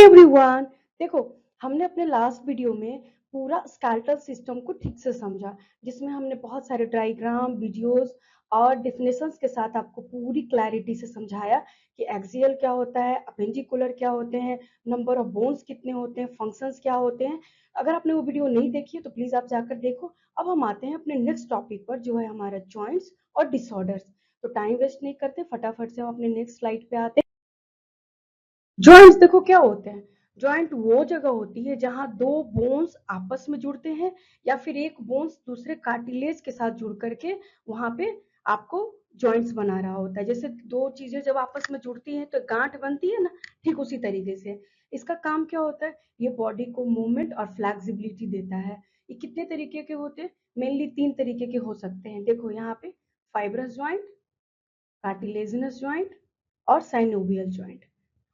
Everyone, देखो हमने अपने लास्ट वीडियो में पूरा स्केलेटल सिस्टम को ठीक से समझा, जिसमें हमने बहुत सारे डायग्राम, वीडियोस और डेफिनेशंस के साथ आपको पूरी क्लैरिटी से समझाया कि एक्सियल क्या होता है, अपेंडिकुलर क्या होते हैं, नंबर ऑफ बोन्स कितने होते हैं, फंक्शंस क्या होते हैं। अगर आपने वो वीडियो नहीं देखी है तो प्लीज आप जाकर देखो। अब हम आते हैं अपने नेक्स्ट टॉपिक पर, जो है हमारा जॉइंट्स और डिसऑर्डर्स। तो टाइम वेस्ट नहीं करते, फटाफट से हम अपने नेक्स्ट स्लाइड पे आते हैं। जॉइंट्स देखो क्या होते हैं। जॉइंट वो जगह होती है जहां दो बोन्स आपस में जुड़ते हैं, या फिर एक बोन्स दूसरे कार्टिलेज के साथ जुड़ करके वहां पे आपको जॉइंट्स बना रहा होता है। जैसे दो चीजें जब आपस में जुड़ती हैं तो गांठ बनती है ना, ठीक उसी तरीके से इसका काम क्या होता है, ये बॉडी को मूवमेंट और फ्लेक्सिबिलिटी देता है। ये कितने तरीके के होते हैं, मेनली 3 तरीके के हो सकते हैं। देखो यहाँ पे फाइब्रस ज्वाइंट, कार्टिलेजिनस ज्वाइंट और साइनोवियल ज्वाइंट।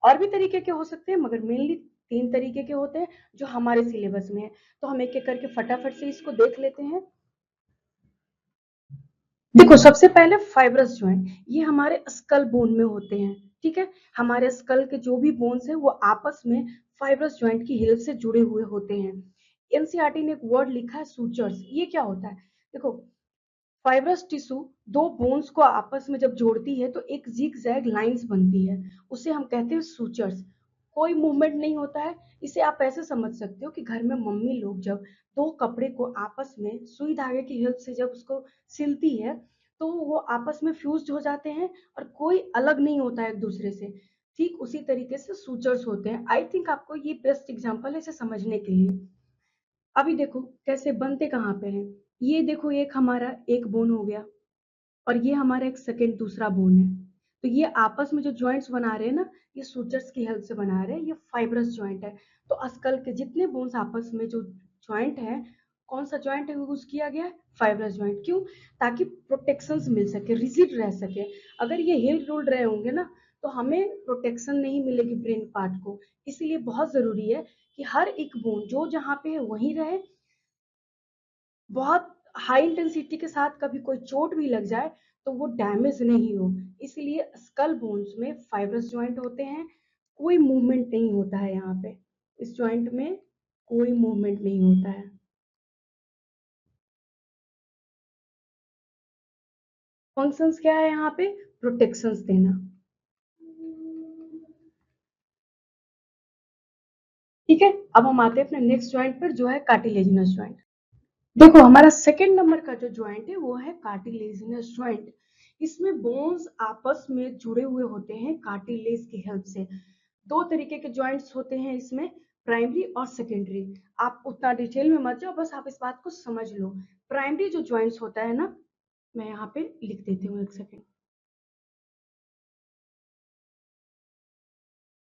और भी तरीके के हो सकते हैं, मगर मेनली 3 तरीके के होते हैं जो हमारे सिलेबस में है। तो हम एक एक करके फटाफट से इसको देख लेते हैं। देखो सबसे पहले फाइब्रस ज्वाइंट, ये हमारे स्कल बोन में होते हैं। ठीक है, हमारे स्कल के जो भी बोन्स हैं वो आपस में फाइब्रस ज्वाइंट की हेल्प से जुड़े हुए होते हैं। एनसीईआरटी ने एक वर्ड लिखा है सूचर्स। ये क्या होता है, देखो फाइब्रस टिश्यू दो बोन्स को आपस में जब जोड़ती है तो एक जिग जैग लाइन्स बनती है, उसे हम कहते हैं सूचर्स। कोई मूवमेंट नहीं होता है। इसे आप ऐसे समझ सकते हो कि घर में मम्मी लोग जब दो कपड़े को आपस में सुई धागे की हेल्प से जब उसको सिलती है तो वो आपस में फ्यूज्ड हो जाते हैं और कोई अलग नहीं होता है एक दूसरे से। ठीक उसी तरीके से सूचर्स होते हैं। आई थिंक आपको ये बेस्ट एग्जाम्पल है इसे समझने के लिए। अभी देखो कैसे बनते कहाँ पे हैं। ये देखो एक हमारा एक बोन हो गया और ये हमारा एक सेकेंड दूसरा बोन है। तो ये आपस में जो जॉइंट्स बना रहे हैं ना, ये सूचर्स की हेल्प से बना रहे हैं। ये फाइब्रस जॉइंट है। तो स्कल के जितने बोन्स आपस में जो जॉइंट है, कौन सा जॉइंट है यूज किया गया है, फाइब्रस जॉइंट। क्यों, ताकि प्रोटेक्शन मिल सके, रिजिड रह सके। अगर ये हिल डुल रहे होंगे ना तो हमें प्रोटेक्शन नहीं मिलेगी ब्रेन पार्ट को। इसीलिए बहुत जरूरी है कि हर एक बोन जो जहाँ पे है वहीं रहे। बहुत हाई इंटेंसिटी के साथ कभी कोई चोट भी लग जाए तो वो डैमेज नहीं हो। इसलिए स्कल बोन्स में फाइब्रस जॉइंट होते हैं। कोई मूवमेंट नहीं होता है यहाँ पे, इस जॉइंट में कोई मूवमेंट नहीं होता है। फंक्शंस क्या है यहाँ पे, प्रोटेक्शंस देना। ठीक है, अब हम आते हैं अपने नेक्स्ट जॉइंट पर, जो है कार्टिलेजिनस जॉइंट। देखो हमारा सेकेंड नंबर का जो जॉइंट है वो है कार्टिलेजिनस जॉइंट। इसमें बोन्स आपस में जुड़े हुए होते हैं कार्टिलेज की हेल्प से। 2 तरीके के जॉइंट्स होते हैं इसमें, प्राइमरी और सेकेंडरी। आप उतना डिटेल में मत जाओ, बस आप इस बात को समझ लो। प्राइमरी जो जॉइंट्स होता है ना, मैं यहाँ पे लिख देती हूँ एक सेकेंड।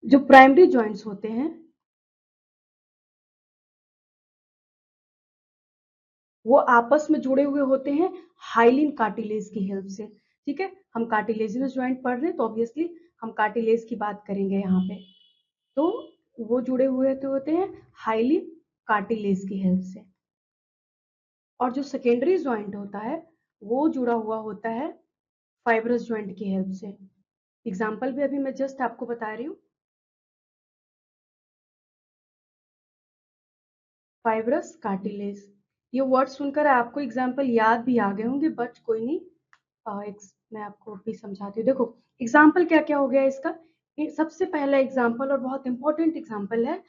जो प्राइमरी जॉइंट्स होते हैं वो आपस में जुड़े हुए होते हैं हाइलिन कार्टिलेज की हेल्प से। ठीक है, हम कार्टिलेजिनस ज्वाइंट पढ़ रहे हैं तो ऑब्वियसली हम कार्टिलेज की बात करेंगे यहाँ पे। तो वो जुड़े हुए तो होते हैं हाइलिन कार्टिलेज की हेल्प से। और जो सेकेंडरी ज्वाइंट होता है वो जुड़ा हुआ होता है फाइब्रस ज्वाइंट की हेल्प से। एग्जाम्पल भी अभी मैं जस्ट आपको बता रही हूँ, फाइब्रस कार्टिलेज। ये वर्ड सुनकर आपको एग्जाम्पल याद भी आ गए होंगे, बट कोई नहीं। मैं आपको भी समझाती हूँ। देखो एग्जाम्पल क्या क्या हो गया इसका। सबसे पहला एग्जाम्पल और बहुत इंपॉर्टेंट एग्जाम्पल है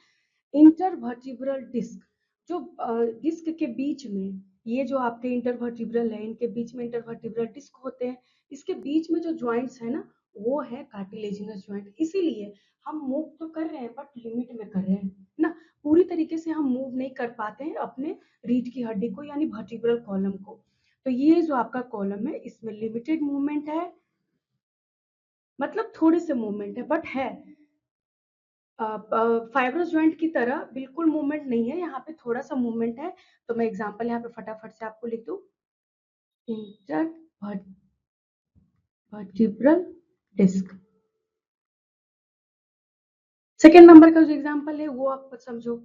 इंटरवर्टिब्रल डिस्क। जो डिस्क के बीच में, ये जो आपके इंटरवर्टिब्रल है इनके बीच में इंटरवर्टिब्रल डिस्क होते हैं। इसके बीच में जो ज्वाइंट्स है ना वो है कार्टिलेजिनस ज्वाइंट। इसीलिए हम मूव तो कर रहे हैं बट लिमिट में कर रहे हैं ना। पूरी तरीके से हम मूव नहीं कर पाते हैं अपने रीढ़ की हड्डी को, यानी वर्टिब्रल कॉलम को। तो ये जो आपका कॉलम है इसमें लिमिटेड मूवमेंट है, मतलब थोड़े से मूवमेंट है, बट है फाइब्रस जॉइंट की तरह बिल्कुल मूवमेंट नहीं है। यहाँ पे थोड़ा सा मूवमेंट है। तो मैं एग्जांपल यहाँ पे फटाफट से आपको लिख दूं, intervertebral disc. Second number का जो एग्जांपल है वो आप समझो।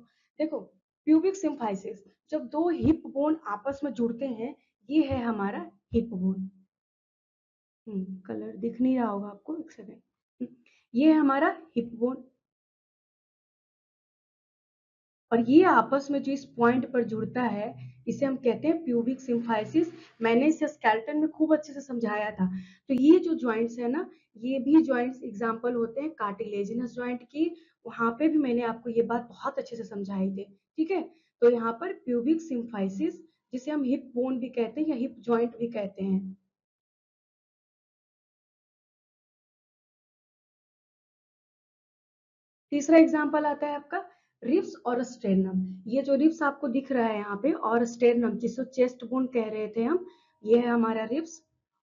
देखो प्यूबिक सिम्फाइसिस, जब दो हिप बोन आपस में जुड़ते हैं, ये है हमारा हिप बोन। कलर दिख नहीं रहा होगा आपको, एक सेकेंड। ये है हमारा हिप बोन। और ये आपस में जो इस पॉइंट पर जुड़ता है इसे हम कहते हैं प्यूबिक सिम्फाइसिस। मैंने इसे स्केलेटन में खूब अच्छे से समझाया था। तो ये जो जॉइंट्स है ना, ये भी जॉइंट्स एग्जांपल होते हैं कार्टिलेजिनस जॉइंट की। वहां पे भी मैंने आपको ये बात बहुत अच्छे से समझाई थी। ठीक है, तो यहाँ पर प्यूबिक सिम्फाइसिस, जिसे हम हिप बोन भी कहते हैं या हिप जॉइंट भी कहते हैं। तीसरा एग्जाम्पल आता है आपका रिब्स और स्टेरनम। ये जो रिब्स आपको दिख रहा है यहाँ पे और स्टेरनम जिसको चेस्ट बोन कह रहे थे हम, ये है हमारा रिब्स।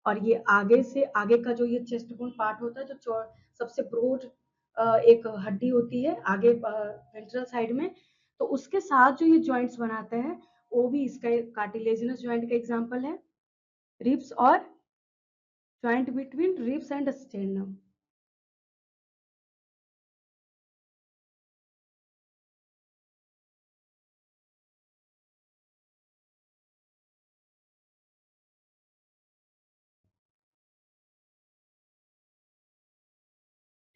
और ये आगे से आगे का जो ये चेस्ट बोन पार्ट होता है, जो सबसे ब्रॉड एक हड्डी होती है आगे वेंट्रल साइड में, तो उसके साथ जो ये जॉइंट्स बनाता है वो भी इसका कार्टिलेजिनस जॉइंट का एग्जाम्पल है। रिब्स और joint between ribs and sternum.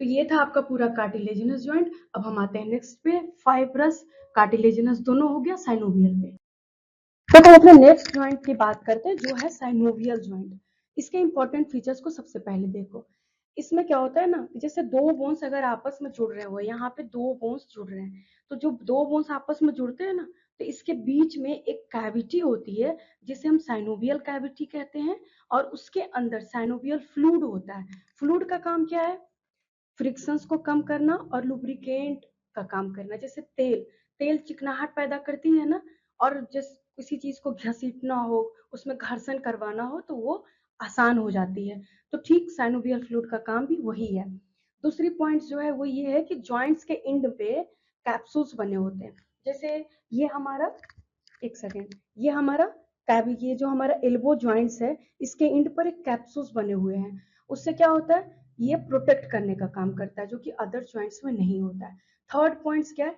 तो ये था आपका पूरा कार्टिलेजिनस जॉइंट। अब हम आते हैं नेक्स्ट पे, फाइब्रस कार्टिलेजिनस दोनों हो गया साइनोवियल पे। तो हम अपने नेक्स्ट जॉइंट की बात करते हैं जो है साइनोवियल जॉइंट। इसके इंपॉर्टेंट फीचर्स को सबसे पहले देखो। इसमें क्या होता है ना, जैसे दो बोन्स अगर आपस में जुड़ रहे हो, यहाँ पे दो बोन्स जुड़ रहे हैं, तो जो दो बोन्स आपस में जुड़ते हैं ना, तो इसके बीच में एक कैविटी होती है जिसे हम साइनोवियल कैविटी कहते हैं। और उसके अंदर साइनोवियल फ्लूइड होता है। फ्लूइड का काम क्या है? फ्रिक्शंस को कम करना और लुब्रिकेंट का काम करना। जैसे तेल, तेल चिकनाहट पैदा करती है ना, और जिस किसी चीज को घसीटना हो, उसमें घर्षण करवाना हो, तो वो आसान हो जाती है। तो ठीक साइनोवियल फ्लूइड का काम भी वही है। दूसरी पॉइंट जो है वो ये है कि जॉइंट्स के एंड पे कैप्सूल्स बने होते हैं। जैसे ये हमारा, एक सेकेंड, ये हमारा ये जो हमारा एल्बो जॉइंट्स है, इसके एंड पर एक कैप्सूल्स बने हुए हैं। उससे क्या होता है, ये प्रोटेक्ट करने का काम करता है, जो कि अदर जॉइंट्स में नहीं होता है। थर्ड पॉइंट क्या है,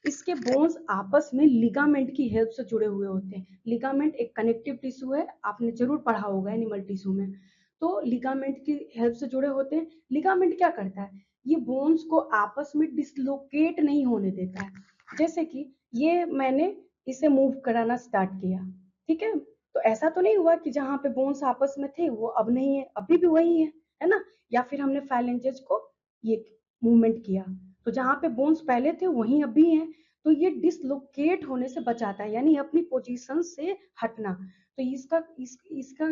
इसके बोन्स आपस में लिगामेंट की हेल्प से जुड़े हुए होते हैं। लिगामेंट एक कनेक्टिव टिश्यू है, आपने जरूर पढ़ा होगा एनिमल टिश्यू में। तो लिगामेंट की हेल्प से जुड़े होते हैं। लिगामेंट क्या करता है, ये बोन्स को आपस में डिसलोकेट नहीं होने देता है। जैसे कि ये मैंने इसे मूव कराना स्टार्ट किया, ठीक है, तो ऐसा तो नहीं हुआ कि जहां पे बोन्स आपस में थे वो अब नहीं है, अभी भी वही है ना। या फिर हमने फाइलेंजेस को ये मूवमेंट किया, तो जहां पे बोन्स पहले थे वहीं अभी हैं। तो ये डिसलोकेट होने से बचाता है, यानी अपनी पोजीशन से हटना। तो इसका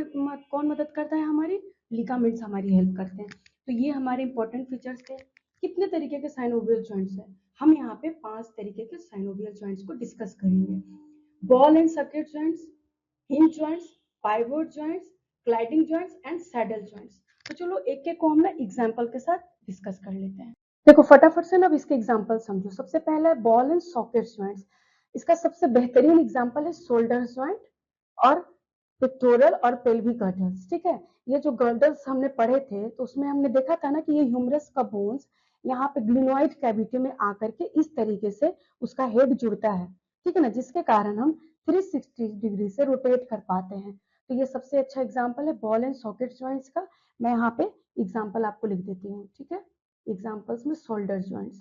कौन मदद करता है? हमारी लिगामेंट्स हमारी हेल्प करते हैं। तो ये हमारे इंपॉर्टेंट फीचर्स थे। कितने तरीके के साइनोवियल जॉइंट्स हैं? हम यहाँ पे 5 तरीके के साइनोवियल जॉइंट्स को डिस्कस करेंगे। Ball and circuit joints, hinge joints, pivot joints, gliding joints and saddle joints. तो चलो एक एक को हम ना एग्जांपल के साथ डिस्कस कर लेते हैं। देखो फटाफट से ना अब इसके एग्जांपल समझो। सबसे पहला है बॉल एंड सॉकेट जॉइंट्स। इसका सबसे बेहतरीन एग्जांपल है शोल्डर जॉइंट और पिक्टोरल और पेल्विक गर्डल्स। ठीक है, ये जो गर्डल्स हमने पढ़े थे तो उसमें हमने देखा था ना कि ये ह्यूमरस का बोन्स यहाँ पे ग्लिनोइड कैविटी में आकर के इस तरीके से उसका हेड जुड़ता है। ठीक है ना, जिसके कारण हम 360 डिग्री से रोटेट कर पाते हैं। तो ये सबसे अच्छा एग्जाम्पल है बॉल एंड सॉकेट जॉइंट्स का। मैं यहाँ पे एग्जाम्पल आपको लिख देती हूँ। ठीक है, एग्जाम्पल्स में शोल्डर जॉइंट्स।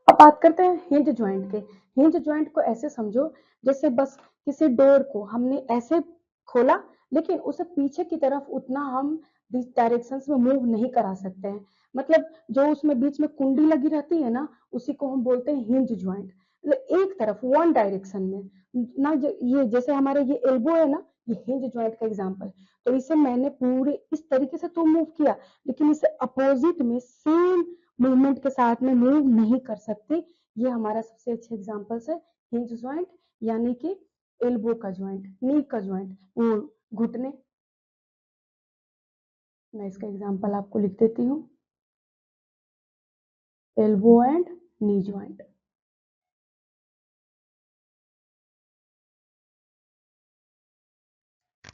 अब बात करते हैं हिंज जॉइंट के। हिंज जॉइंट को ऐसे समझो जैसे बस किसी डोर को हमने ऐसे खोला, लेकिन उसे पीछे की तरफ उतना हम डायरेक्शन में मूव नहीं करा सकते हैं। मतलब जो उसमें बीच में कुंडी लगी रहती है ना, उसी को हम बोलते हैं हिंज जॉइंट। मतलब एक तरफ वन डायरेक्शन में ना, ये जैसे हमारे ये एल्बो है ना, ये हिंज जॉइंट का एग्जांपल। तो इसे मैंने पूरे इस तरीके से तो मूव किया, लेकिन इसे अपोजिट में सेम मूवमेंट के साथ में मूव नहीं कर सकते। ये हमारा सबसे अच्छा एग्जांपल्स है हिंज जॉइंट, यानी कि एल्बो का जॉइंट, नी का जॉइंट, वो घुटने। मैं इसका एग्जांपल आपको लिख देती हूँ, एल्बो एंड नी जॉइंट।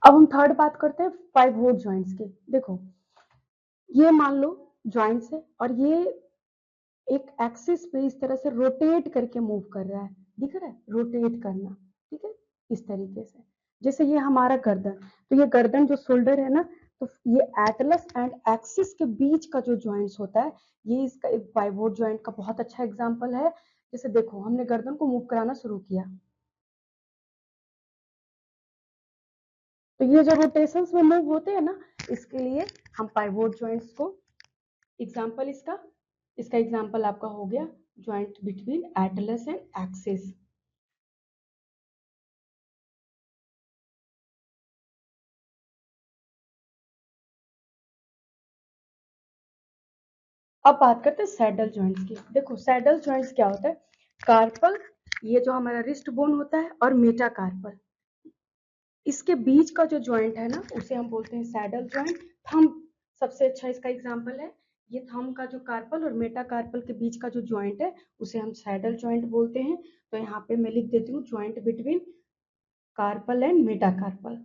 अब हम थर्ड बात करते हैं पाइवोट जॉइंट्स की। देखो ये मान लो जॉइंट्स है और ये एक एक्सिस पे इस तरह से रोटेट करके मूव कर रहा है। दिख रहा है रोटेट करना? ठीक है, इस तरीके से। जैसे ये हमारा गर्दन, तो ये गर्दन जो शोल्डर है ना, तो ये एटलस एंड एक्सिस के बीच का जो जॉइंट्स होता है, ये इसका एक पाइवोट जॉइंट का बहुत अच्छा एग्जांपल है। जैसे देखो हमने गर्दन को मूव कराना शुरू किया, तो ये जो रोटेशंस में मूव होते हैं ना, इसके लिए हम पाइवोट जॉइंट्स को एग्जांपल इसका एग्जांपल आपका हो गया joint between Atlas and axis. अब बात करते हैं सैडल जॉइंट्स की। देखो सैडल जॉइंट्स क्या होता है, कार्पल, ये जो हमारा रिस्ट बोन होता है, और मेटाकार्पल, इसके बीच का जो जॉइंट है ना, उसे हम बोलते हैं सैडल जॉइंट। थंब सबसे अच्छा इसका एग्जांपल है। ये थंब का जो कार्पल और मेटाकार्पल के बीच का जो जॉइंट है, उसे हम सैडल जॉइंट बोलते हैं। तो यहाँ पे मैं लिख देती हूँ joint between carpal and metacarpal.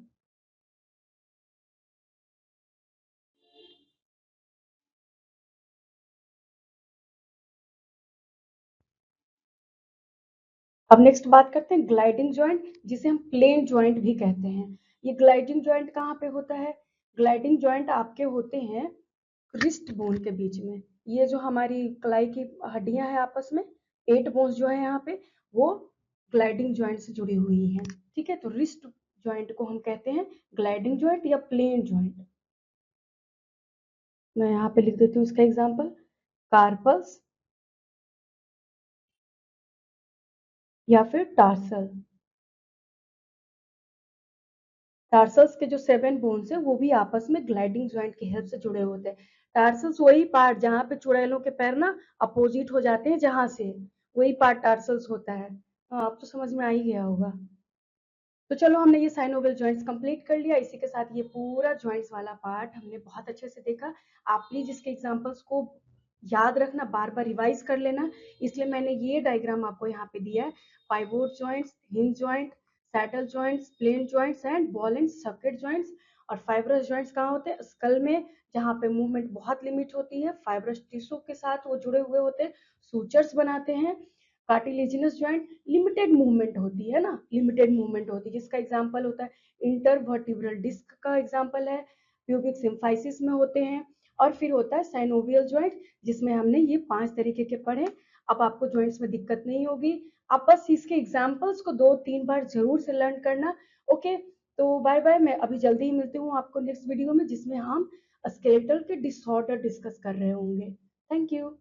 अब नेक्स्ट बात करते हैं ग्लाइडिंग जॉइंट, जिसे हम प्लेन जॉइंट भी कहते हैं। ये ग्लाइडिंग जॉइंट कहाँ पे होता है, ग्लाइडिंग जॉइंट आपके होते हैं रिस्ट बोन के बीच में। ये जो हमारी कलाई की हड्डियां हैं आपस में, 8 बोन्स जो है यहाँ पे, वो ग्लाइडिंग जॉइंट से जुड़ी हुई हैं। ठीक है, तो रिस्ट जॉइंट को हम कहते हैं ग्लाइडिंग जॉइंट या प्लेन जॉइंट। मैं यहाँ पे लिख देती हूँ इसका एग्जाम्पल, कार्पल्स या फिर टार्सल। टार्सल्स के जो 7 बोन्स है वो भी आपस में ग्लाइडिंग जॉइंट की हेल्प से जुड़े होते हैं। टार्सल्स वही पार्ट जहाँ पे चुड़ैलों के पैर ना अपोजिट हो जाते हैं, जहां से वही पार्ट टार्सल्स होता है। आप तो समझ में आ ही गया होगा। तो चलो हमने ये साइनोवियल जॉइंट्स कंप्लीट कर लिया। इसी के साथ ये पूरा जॉइंट्स वाला पार्ट हमने बहुत अच्छे से देखा। आप प्लीज इसके एग्जांपल्स को याद रखना, बार बार रिवाइज कर लेना। इसलिए मैंने ये डायग्राम आपको यहाँ पे दिया है, pivot joints, hinge joint, saddle joints, plane joints and ball and socket joints. और फाइब्रस जॉइंट्स कहाँ होते हैं, स्कल में, जहाँ पे मूवमेंट बहुत लिमिट होती है, फाइब्रस टिश्यू के साथ वो जुड़े हुए होते हैं, सूचर्स बनाते हैं। कार्टिलेजिनस जॉइंट लिमिटेड मूवमेंट होती है ना, लिमिटेड मूवमेंट होती है, जिसका एग्जांपल होता है इंटरवर्टिब्रल डिस्क का एग्जांपल है, प्यूबिक सिम्फाइसिस में होते हैं। और फिर होता है साइनोवियल जॉइंट, जिसमें हमने ये 5 तरीके के पढ़े। अब आपको जॉइंट्स में दिक्कत नहीं होगी। आप बस इसके एग्जांपल्स को 2-3 बार जरूर से लर्न करना। ओके, तो बाय बाय, मैं अभी जल्दी ही मिलती हूँ आपको नेक्स्ट वीडियो में, जिसमें हम स्केलेटल के डिसऑर्डर डिस्कस कर रहे होंगे। Thank you.